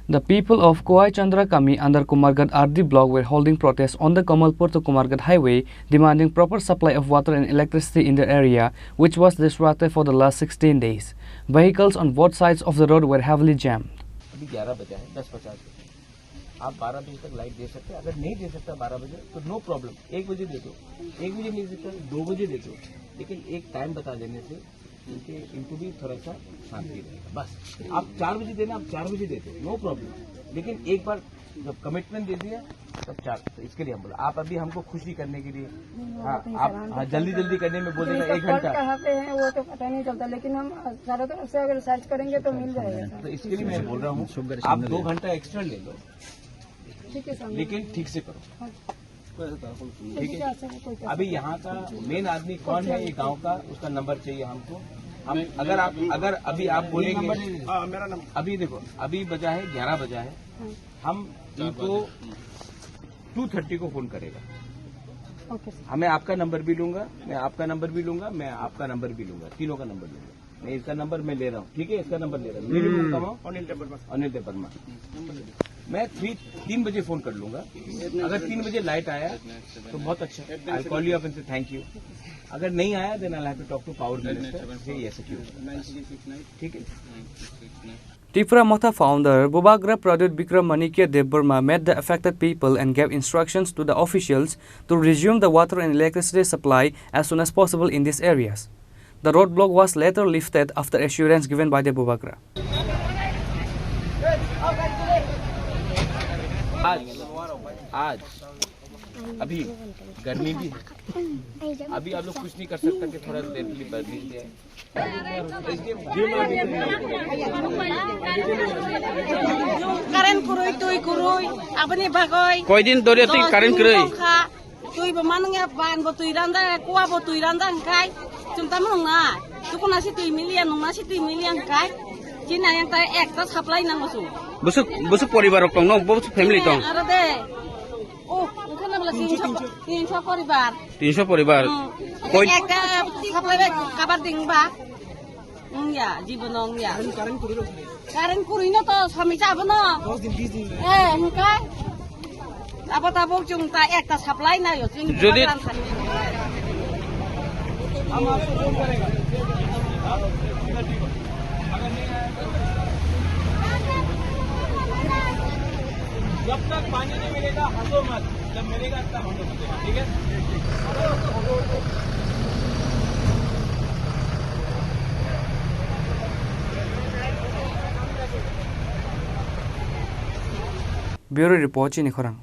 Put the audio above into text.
The people of Kowai Chandra Kami under Kumargat RD block were holding protests on the Kamalpur to Kumargat highway, demanding proper supply of water and electricity in the area, which was disrupted for the last 16 days. Vehicles on both sides of the road were heavily jammed. अभी 11 बजे है 10:50 आप 12 बजे तक light दे सकते हैं। अगर नहीं दे सकता 12 बजे तो नो प्रॉब्लम, 1 बजे दे दो, 1 बजे नहीं सकता 2 बजे दे दो, लेकिन एक टाइम बता देने से इनको भी थोड़ा सा शांति रहेगा। बस आप 4 बजे देना, आप 4 बजे दे दो, नो प्रॉब्लम, लेकिन एक बार जब कमिटमेंट दे दिया तब 4, तो इसके लिए हम बोला आप अभी हमको खुशी करने के लिए आप जल्दी करने में बोलेगा 1 घंटा कहाँ पे है वो तो पता नहीं चलता, लेकिन हम चारों तरफ से अगर सर्च करेंगे तो मिल जाएगा। तो इसके लिए मैं बोल रहा हूँ आप 2 घंटा एक्स्ट्रा ले लो, ठीक है, लेकिन ठीक से करो, ठीक है। अभी यहाँ का मेन आदमी कौन है ये गांव का, उसका नंबर चाहिए हमको। हम अगर अभी आप बोलेंगे, अभी देखो अभी बजा है 11 बजा है, हम इनको 2:30 को फोन करेगा। हमें आपका नंबर भी लूंगा, मैं आपका नंबर भी लूंगा, मैं आपका नंबर भी लूंगा, तीनों का नंबर लूंगा। मैं इसका नंबर मैं ले रहा हूँ, ठीक है, इसका नंबर ले रहा हूँ। मेरे मुंह कमाओ अनिल टेपरमा, मैं 3 बजे फोन कर लूंगा। अगर 3 बजे लाइट आया तो बहुत अच्छा, I call you up and say thank you. अगर नहीं आया then I have to talk to power minister, say ये सिक्योर, ठीक है। Tifra Motha founder Bubagra Pradut Bikram Manikya Debbarma met the affected people and gave instructions to the officials to resume the water and electricity supply as soon as possible in these areas. The roadblock was later lifted after assurance given by the Bubagra. आज अभी गर्मी भी है, अभी आप लोग कुछ नहीं कर सकता कि थोड़ा देर के लिए बढ़ लीजिए। Karen kuroy tuy kuroy abani bagoy কয় দিন ধরে তুই কারেন্ট করে তুই বামানঙ্গে ban bo tuy randa kuwa bo tuy randa kai chunta mongna tukuna si tuy million nongna si tuy million kai china yang ta ekta supply nang bosu Basu পরিবারক দং ন Basu family দং ara de oh ওখানে বলা 300 পরিবার 300 পরিবার কই একটা supply kabar dingba ya জীবনং ya current করি না তো স্বামী যাব না 10 দিন 20 দিন হ্যাঁ তারপর চুংটা একটা সাপ্লাই নাই যদি जब तक पानी नहीं मिलेगा हंसो मत, जब मिलेगा तब हम लोग हंसेगा, ठीक है। Bureau Report Chini Khorang.